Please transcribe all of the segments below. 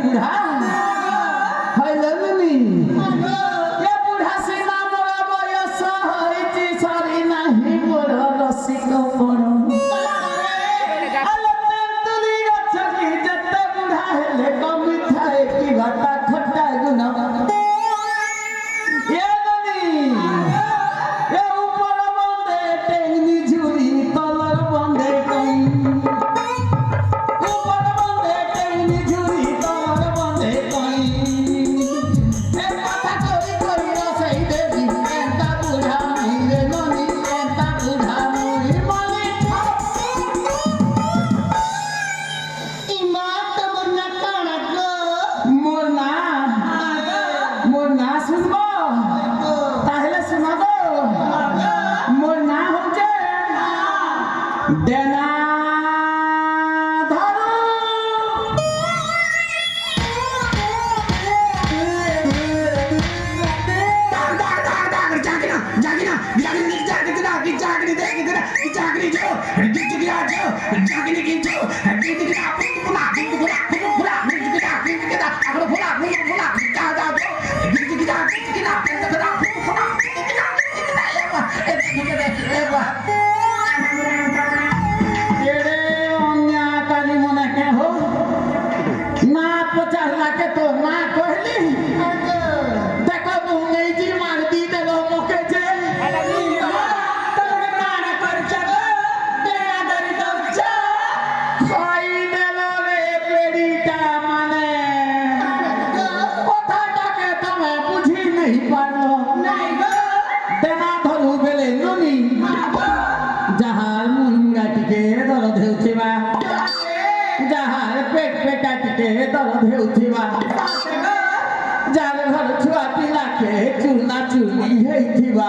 बुढ़ा हलनी ये बुढ़ा से ना मोरा बयस होइची सरी नाही मोर रसिक पर अलते तुली गछकी जत्ते बुढ़ा हेले कमी थाए की घाटा खट्टा गुना ये ननी ये ऊपर बंदे टेंगनी झुरी तलर बंदे कई ऊपर बंदे टेंगनी झुरी तलर बंदे कई ए कथा कोई कोई रसई देवी एंता बुढ़ा रे ननी एंता बुढ़ा मोरी मनी इमा तमन्ना काना गो मोरना सुनबो ताहले सुनाबो मोरना होचे देना धरो एड़े अन्या काली मने के हो ना 50 लाख तो ना कहली देखो मुंगे जी मार दी देलो मोके जे तोरे काना कर चल तेरा दरी दचा खाई देलो रे पेड़ीटा माने কথাটাকে তুমি বুঝি नहीं পারলো নাই গো দেনা ধরু বেলে ননি যাহার মুড়মুড়াটিকে দরদ হেউছিবা যাহার পেট পেটাটিকে দরদ হেউছিবা যার ঘর ছুয়া পিলাকে চূর্ণা চূর্ণি হেইছিবা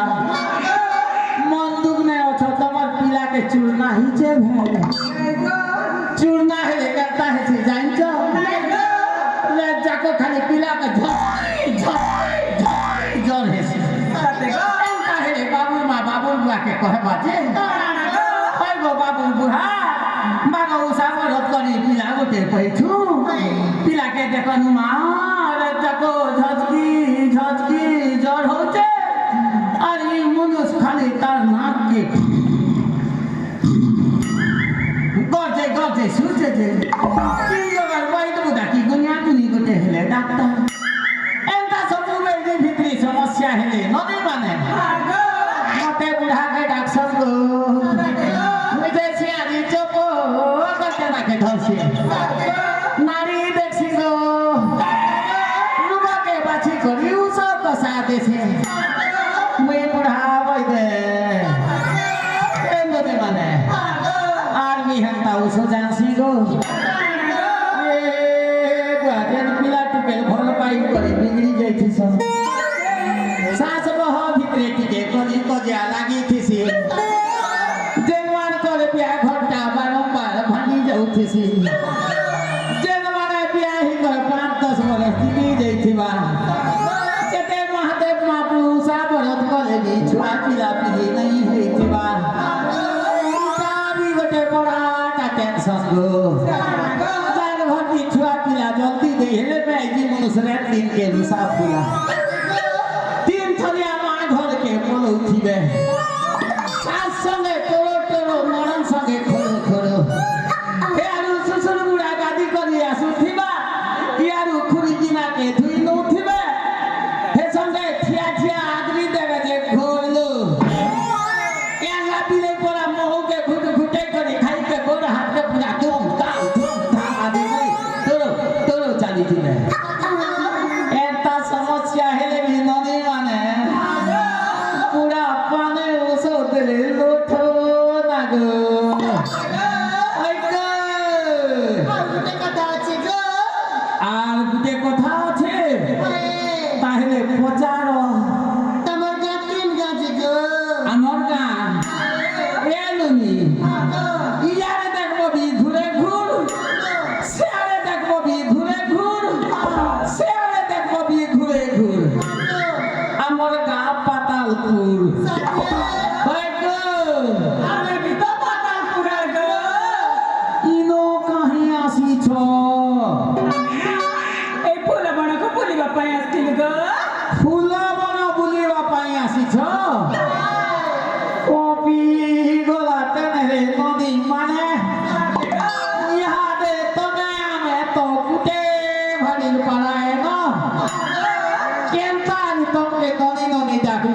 মন দুগ্নে অছ তোমার পিলাকে চূর্ণা হিচে ভেলে চূর্ণা হেলে করতা হেছি জানছ লে যাকো খালি পিলাকে জ্বর হেছি এন্তা হেলে বাবুর মা বাবুর বুয়াকে কহবা যে ওই গো বাবুর বুড়া বাবা উষা বরত করি পিলা গোটে কইছু পিলাকে দেখনু মা রে যাকো ঝজকি ঝজকি জ্বর হচ্ছে আর এই মনুষ খালি তার নাককে গজে গজে শুচেছে কি জগার বাইদ বুদা কি গুনিয়া গুনি গোটে হেলে ডাক্তার এন্তা সবু বেদি ভিতরি সমস্যা হেলে নদী মানে মতে বুড়াকে ডাকছন গো বুঝে সিয়ারি চোপ করতে নাকে ধরছি নারী দেখছি গো লুগাকে বাছি করি উসব কষা দেছে মুই বুড়া বইদে নদী মানে আর বিহান্তা উসো জানছি গো যেন পিলা টুকেল ভাল পাই করে বিগড়ি যাইছিস শ্বাস বহ ভিতরে টিকে কলি কজিয়া লাগিছিস যেন করে বিয়া ঘরটা বারম্বার ভাঙি যাউছিস যেন মানে বিয়া হি করে 5-10 বরস দিবি যাইছিবা কেতে মহাদেব মহাপ্রভু সাবরত করে বি ছুয়া পিলা পিলি নাই হইছিবা তাবি গোটে বড়াটা টেনশন গো छुआ पिला जल्दी दे हेले पैजी मनुष्य दिन के हिसाब पुला 3 थरिया मा घर के बोलो उठिबे सास संगे तोरो तोरो मरण संगे खोरो खोरो हे आरु ससुर बुढ़ा गादी करी आसुथिबा यारु खुरी जिना के धुई न उठिबे हे संगे थिया थिया आदमी देबे जे घोरलो याला बिले परा मोह के घुट घुटे करी खाई के गोड़ हाथ के पूरा धूम ताम आदि चाली थी एता समस्या हेले भी नदी माने पूरा पाने ओसो देले लोठो ना गो आइगो गुटे कथा আছে গো আর গুটে কথা আছে তাহলে পচারো তোমার গাতিন গাছে গো আমার গান এলুনি ইয়ারে দেখবো বি ঘুরে ঘুর সিয়ারে দেখবো বি ঘুরে ঘুর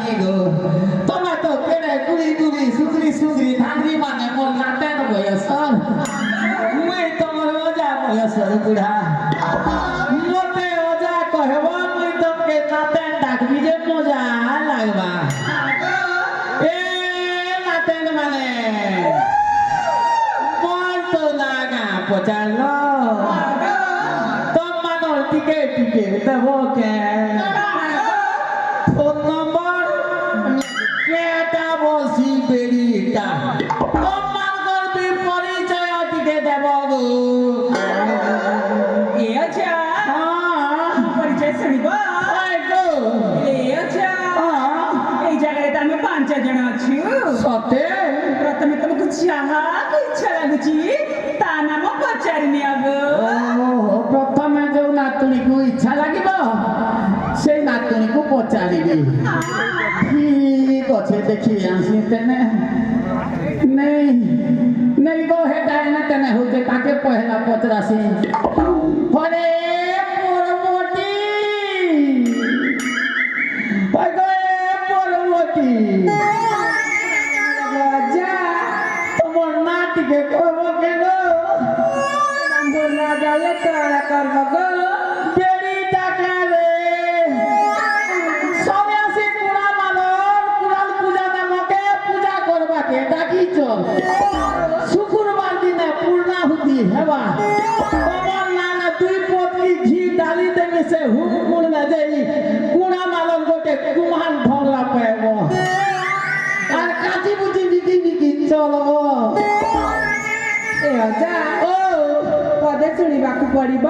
নি গো তোমার তো কেড়ে গুড়ি গুড়ি সুগরি সুগরি ধাঙ্গি মানে মোর নাতেন বয়স মুই তোমার ওজা বয়স বুড়া মতে ওজা কহব মুই তোকে নাতেন ডাকবি যে মজা লাগবা এ নাতেন মানে মোর তো লাগা পচালো তোমার টিকে টিকে দেব কে ফোন নম্বর কেটা বলছি বেরিটা তোমার করবি পরিচয় টিকে দেব গো এ আচ্ছা পরিচয় শুনিব এই জায়গায় তো আমি 5 জন আছি সতে প্রথমে তোমাকে চাহা ইচ্ছা লাগুছি তা নাম পচারি নিয়াব প্রথমে যে নাতুণীକୁ ইচ্ছা লাগিব সেই নাতুণীକୁ পচারিবি ঠিক আছে দেখি আসি তেনে নেই নেই গো হেটা এনে তেনে হচ্ছে তাকে পহেলা পচরাসি হরে পরবতী পরবতী রাজা তোমার নাতিকে করবো কেন নম্বর না যালে তোরা করব গো বেড়ি টাকা রে সবে আসি কুড়া মানব কুড়াল পূজা নামকে পূজা করবাকে ডাকি চল শুক্রবার দিনে পূর্ণাহুতি হেবা তোমার নানা দুই পটকি ঘি ডালি দেবে সে হুম কুড়না দেই কুড়া মালন গোটে কুমান ঢংলা পাইব আর কাটি বুঝি বিকি বিকি চলব এ রাজা ও পদে শুনিବାକୁ পড়িব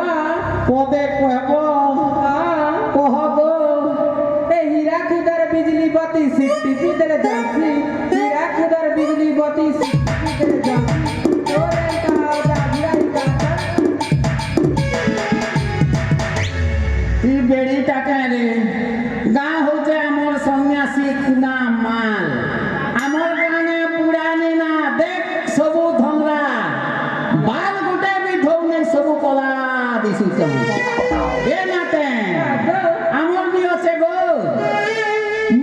পদে কহব কহ গো ए हीरा खुदर बिजली बत्ती सिट्टी पिदर जासी हीरा खुदर बिजली बत्ती सिट्टी पिदर जासी तोरे का जागिराई का ই বেড়ি টাকা রে গাঁ হচ্ছে আমার সন্ন্যাসী কুনা মাল আমার গানে পুরানি না দেখ সবু ধংরা বাল গোটে বি ধৌ নাই সবু কলা দিছু এ নাতে আমার বি আছে গো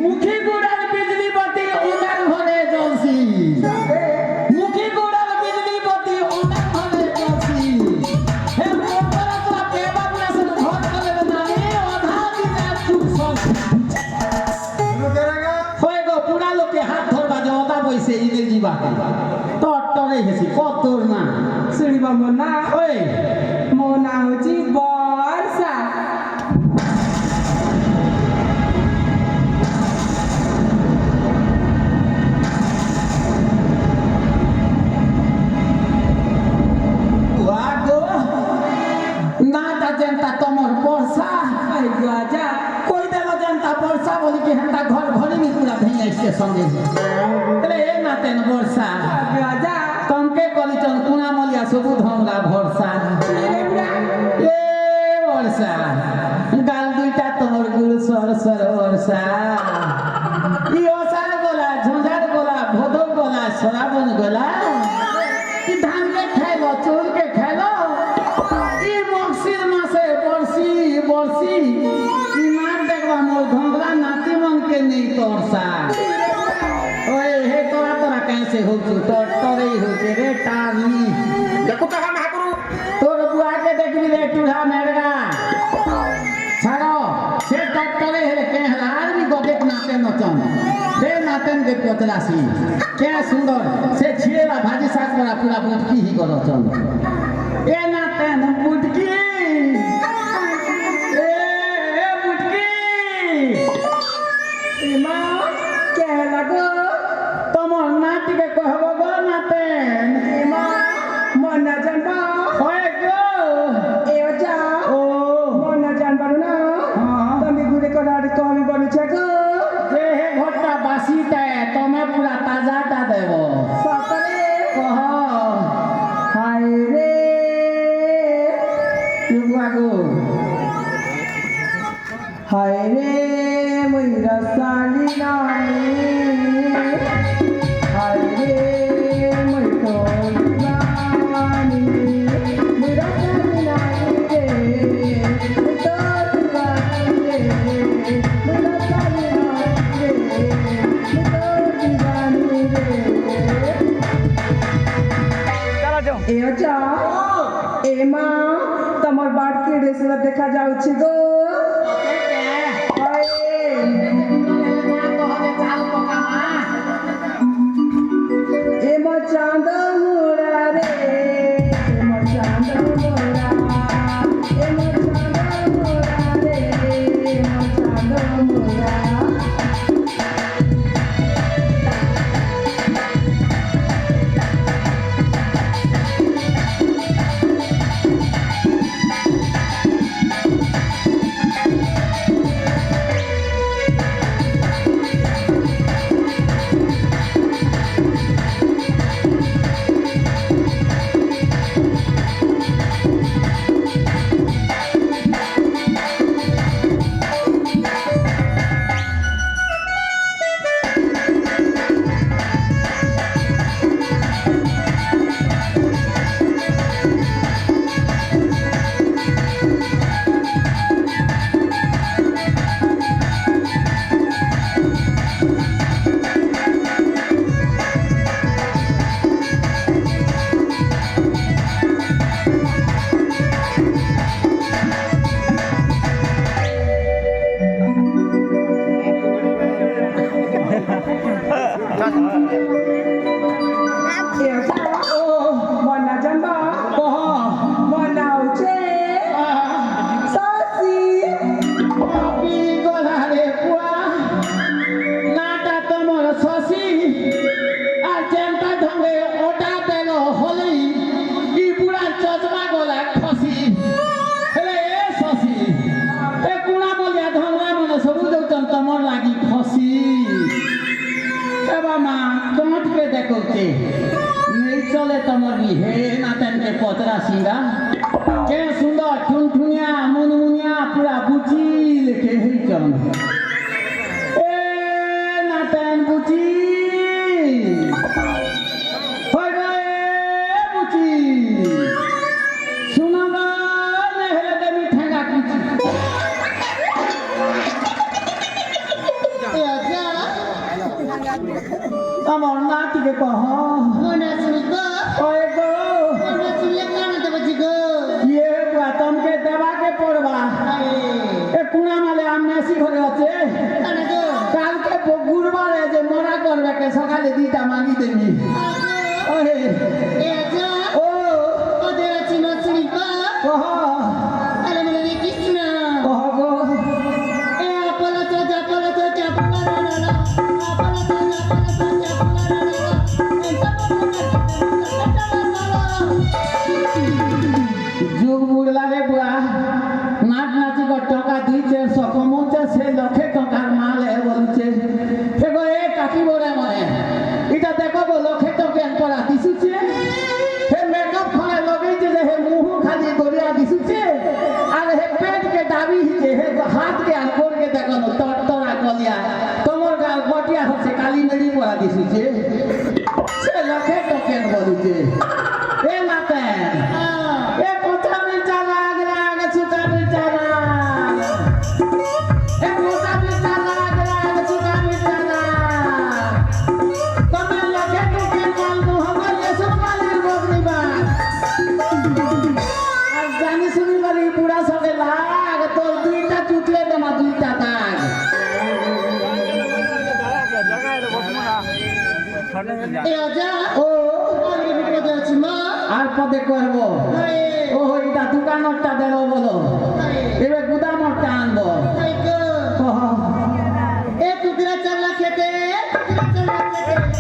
মুখী গুড়ার বিজলি বাতি ওনার ঘরে জ্বলছি মুখী গুড়ার বিজলি বাতি ওনার ঘরে জ্বলছি হে মোরা তোরা পেবা নাসন ঘর করে না এ আধা দিনে চুপ সব হয়ে গো পুরা লোকে হাত ধরবা যে অদা বইছে ইলে দিবা টরে হেছি কতর না শুনিব মনা ওই মনা হচ্ছে বর্ষা আগো না তা জেনতা তোমার বর্ষা এই রাজা কই দেল জেনতা বর্ষা বলি কি হেনতা ঘর ঘরে নি পুরা ভেঙে আসছে সঙ্গে তাহলে এ নাতেন বর্ষা রাজা তমকে কলিচন কুনা মলিয়া সবু ধমরা ভরসা এ বর্ষা গাল দুইটা তোমার গুল সর সর বর্ষা ই অসার গোলা ঝঞ্ঝার গোলা ভোদর গোলা সরাবন গোলা ই ধানকে খাইল চোরকে খাইল ই মকসির মাসে বর্ষি বর্ষি ই মার দেখবা মোর ধমরা নাতি মনকে নেই তরসা ওই হে তোরা তোরা कैसे होचु তোর তোরই হচ্ছে রে টারলি দেখো কাহা মহাপুরু তোর বুয়াকে দেখবি রে টুড়া মেরগা ছাড়ো সে টরে হেলে কে হেলা আর বি গদেক নাতে নচন রে নাতেন কে পতরাসি কে সুন্দর সে ছিড়েলা ভাজি শাক করা পুরা বুটকি হি করছন এ নাতেন বুটকি এ বুটকি মা কে লাগো তোমার নাতিকে কহব গো নাতেন মা মনা জানবা হয় গো এ রাজা ও মনা জানবা না হ্যাঁ। তুমি ঘুরে করার কমি বলেছে গো যে হে ঘরটা বাসিতে তুমি পুরা তাজাটা দেব সকালে কহ হায় রে গো হায় রে ময়ূরা সালি নামে হায় রে ময়ূর রানী ময়ূরা সালি নামে রে তোর রানী রে ময়ূরা সালি নামে রে ବାଟକେ ରେସଲା ଦେଖା ଯାଉଛି ଗୋ ଏ ମୋ ଚାନ୍ଦ ମୁରା ରେ ଏ ମୋ ଚାନ୍ଦ ମୁରା ଏ ମୋ ଚାନ୍ଦ ମୁରା ରେ ଏ ମୋ ଚାନ୍ଦ ମୁରା चले तमरी हे नातन के पतरा सिंगा के सुंदर ठुनठुनिया मुनमुनिया पूरा बुची लेके ही चल ए नातन बुची हो गए बुची सुना ना नहले दे मिठागा कुछ ए आजा तमर नाती के कहो मोना सुनिको ओए गो मोना सुनले कान दे बजिगो ये बुआ तुमके दवा के पड़वा ए कुना माले आमनेसी घरे আছে कान गो কালকে গুরবারে যে মরা করবে কে সকালে দিটা মাগি দেবি ওরে ए आजा ও ओदे अछि न सुनिको কহ अरे मेरे कृष्ण কহ গো ए आपला तो जापला तो जापला ना ना आपला तो जापला যুগ বুড়লারে বুয়া নাচ নাচি কর টাকা দিছে সকমতে সে লক্ষে টাকার মাল এ বলছে হেগো এ কাকি বড়ে মনে এটা দেখো গো লক্ষে টাকা করা দিছুছে হে মেকআপ খনে লগাইছে যে হে মুহ খালি গড়িয়া দিছুছে আর হে পেট কে দাবি হিছে হে হাত কে আর কোর কে দেখো তরতরা কলিয়া তোমার গাল গটিয়া হচ্ছে কালি মেড়ি পড়া দিছুছে সে লক্ষে টাকা বলছে এ মাতে এ কোথা মির্চা লাগ লাগ সুতা মির্চা লাগ এ কোথা মির্চা লাগ লাগ সুতা মির্চা লাগ তুমি লগে টুকে বল মোহাম্মদ ইসুফ আলীর বগরিবা আর জানি শুনি বলি বুড়া সবে লাগ তোর দুইটা চুটলে তোমা দুইটা দাগ ए आजा ও आगे भी पदे अछि मा আর পদে করব हाय ও এটা দোকানটা দেব বলো এবার গুদামটা আনবো हाय गो কহ ए टुकड़ा चला खेते टुकड़ा चला खेते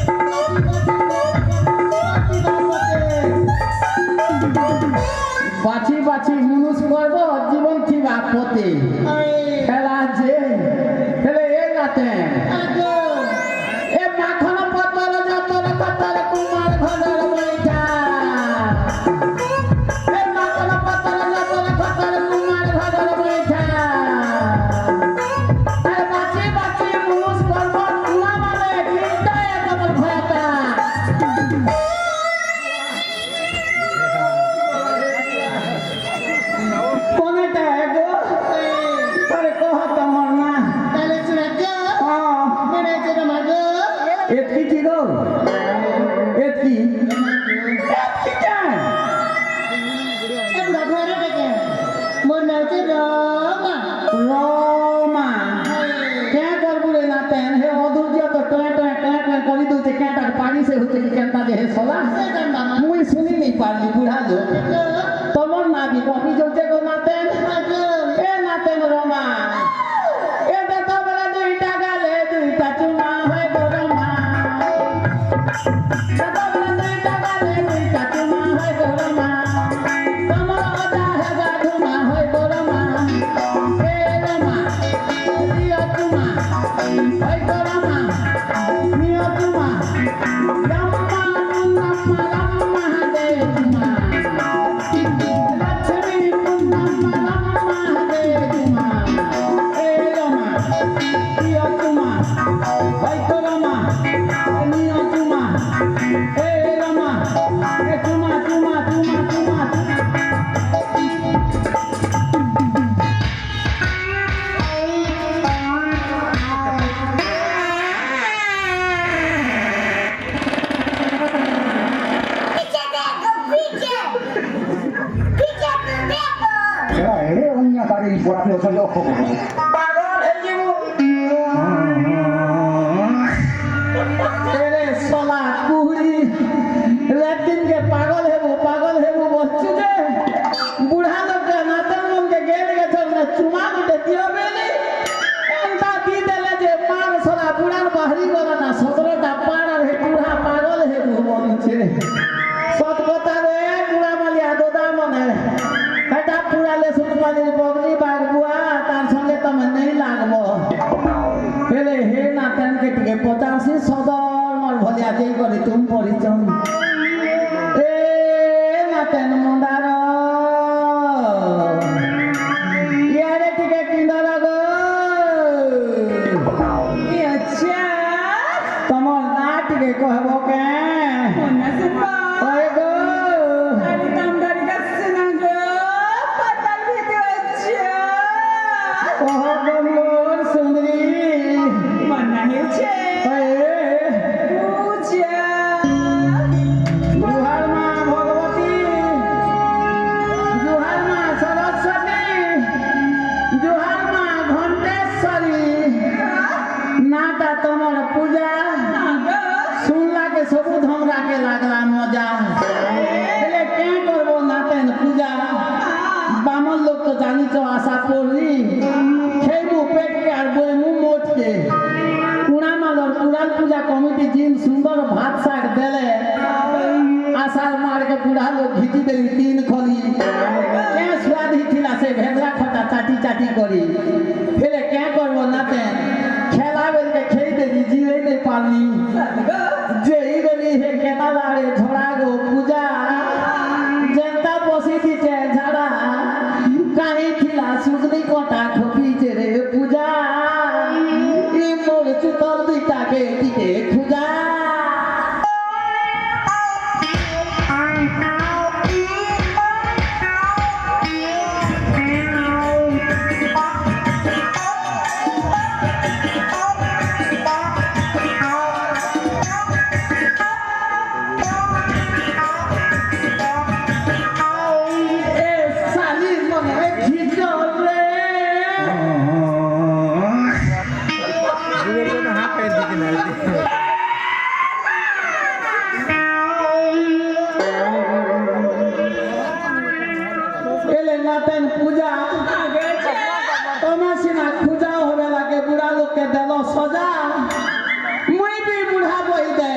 বাছি বাছি মানুষ করব জীবন থিবা পতে हाय খেলা যে খেলে এ রাতে आगो এ মাখন পতর যতর কতর কুমার ঘর বৈঠা এ মাখন পতর যতর কতর কুমার ঘর বৈঠা আর বাছি বাছি মানুষ করব তুয়া মানে কিনটা একদম ভয়তা কোনটা গো আরে কহ তোমার না ताले सुना गो হ্যাঁ मेरे করতে কি কেনতা দেহে সলা মুই শুনি নি পারলি বুড়া লোক তোমার নাবি কপি চলছে গো নাতেন এ নাতেন রমা এ দেখো বেলা দুইটা গালে দুইটা চুমা হয় গো রমা দেখো বেলা দুইটা গালে দুইটা চুমা হয় গো রমা তোমার অদা হেগা ধুমা হয় গো রমা এ রমা দিও চুমা হয় গো রমা দিও চুমা রাম্মা রাম্মা রাম্মা দে চুমা লক্ষ্মী রাম্মা রাম্মা দে চুমা এ রমা দিও চুমা হয় গো রমা দিও চুমা এ রমা এ চুমা চুমা চুমা চুমা এরে অন্য তারে পড়া ফেলে চলে অক্ষ পাগল হয়ে যাবো এরে সলা কুহরি রাতিন কে পাগল হেবু বসছু যে বুড়া লোক নাতন মন কে গেল গেছ না চুমা গুটে দিও বেলি এন্তা দি দেলে যে পার সলা বুড়ার বাহরি গলা না 17টা পার আর হে বুড়া পাগল হেবু বলছে সত কথা রে বুড়া মালিয়া দোদা মনে এটা পুরালে সুতপালির বগলি বাগবুয়া তার সঙ্গে তুমি নেই লাগবো হেলে হে নাতেন কে টিকে 85 সদর মোর ভলিয়া যেই করে তুমি পরিচম এ নাতেন মুন্ডার ইয়ারে টিকে কিন্দার গো আচ্ছা তোমার না টিকে কহব কে মনে সুপা ওই গো আরে কামদারি কাছে না গো পাতাল ভিতরে আচ্ছা কহ গো মোর সুন্দরী মনে হয়েছে ওই পূজা জুহার মা ভগবতী জুহার মা সরস্বতী জুহার মা ঘণ্টেশ্বরী নাটা তোমার পূজা শুনলা के सबू हमरा के लागला मजा हेले के करबो नातेन पूजा बामन लोग तो जानी तो आशा पड़ली खेबू पेट के আর বইমু মোট के কুড়া মালর কুড়াল পূজা কমিটি জিন সুন্দর ভাত শাক দেলে আশার মার के বুড়া লোক ঘিটি দেলি 3 খলি কে স্বাদ হিলা সে ভেজরা খটা চাটি চাটি করি হেলে কে করবো নাতেন খেলা বেলকে খেই দেলি জিরে নেই পারলি যেই গলি হে কেনা লাড়ে ঝড়া গো পূজা জেন্তা বসি দিছে ঝাড়া কাহি খিলা সুজনি কটা খপিছে রে পূজা ই মোর চুতর দুইটাকে দিকে খুজা এ সালি মনে খিচল রে এলে নাতেন পূজা তোমার সিনা খুঁজা হবে লাগে বুড়া লোককে দেল সজা মুই বি বুড়া বই দে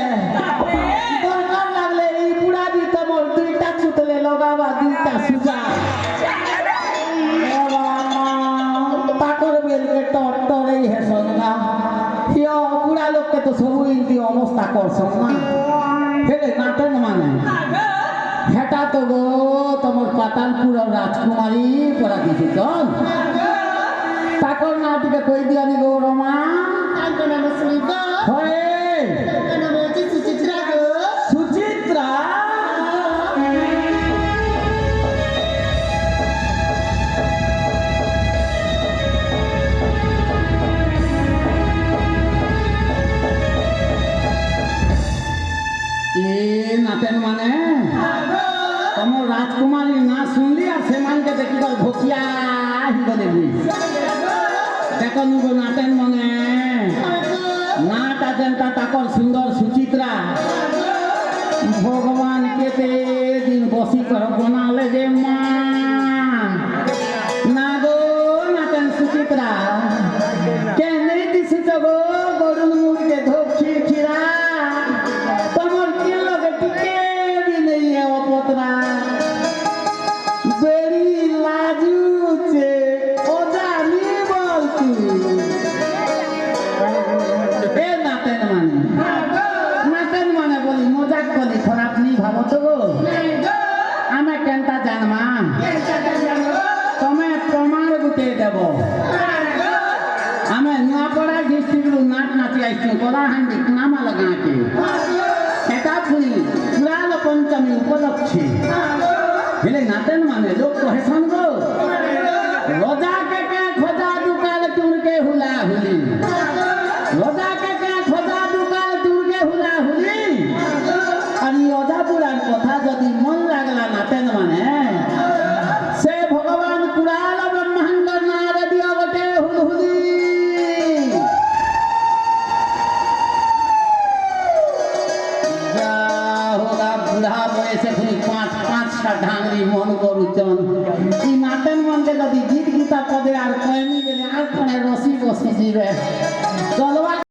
দরকার লাগলে এই বুড়া দি তোমার দুইটা চুতলে লগাবা দুইটা সুজা তাকর বেলকে টর টরেই হেসন গা হিয় বুড়া লোককে তো সবু ইন্দি অবস্থা করছন না হেলে নাটন মানে হেটা তো গো তোমার পাতালপুর রাজকুমারী পড়া দিছি চল তাকর নাটিকে কই দিয়ানি গো রমা তার নাম সুনিতা হয়ে তার নাম হচ্ছে সুচিত্রা গো সুচিত্রা এ নাতেন মানে তোমার রাজকুমারী না শুনলি আর সেমানকে দেখি গল ভকিয়া হিগলে দেখো নুগো নাতেন মনে নাটা যেনটা তাকর সুন্দর সুচিত্রা ভগবান কেতে দিন বসি কর বনালে যে মা না গো নাতেন সুচিত্রা কেনে দিছি তো গো গরুর মুখে ধোপ ছিড়া তোমার কি লগে টিকে দিন অপতরা বেরি লাজুছে ও জানি বলতু এ নাতেন মানে বলি মজাক বলি খারাপ নি ভাবো তো গো আমি কেনটা জানমা তুমি প্রমাণ গুটে দেব আমি নুয়াপড়া ডিস্ট্রিক্টରୁ নাচ নাচি আসছি কলাহান্ডি নামাল গাঁকে সেটা পুরি চূড়াল পঞ্চমী উপলক্ষে ହେଲେ ନାତେନ ମାନେ ଲୋକ କହେସନ୍ ଗো ରଜା କେ ଖୋଜା ଦୁକାଲ ତୁମକେ ହୁଲା ହୁଲି ରଜା କେ ଖୋଜା ଦୁକାଲ ତୁମକେ ହୁଲା ହୁଲି আর অজা পুরাণ কথা যদি মন লাগলা নাতেন মানে সে ভগবান কুড়াল ব্রহ্মাণ্ড নারে দিও গোটে হুলহুলি যা হোগা বুড়া বয়সে খুনি পাঁচটা ঢাঙ্গি মন করুচন ই নাতেন মনকে যদি গীত গীতা পদে আর কয়নি বেলে আর কোনে রসি বসি যাবে চলবা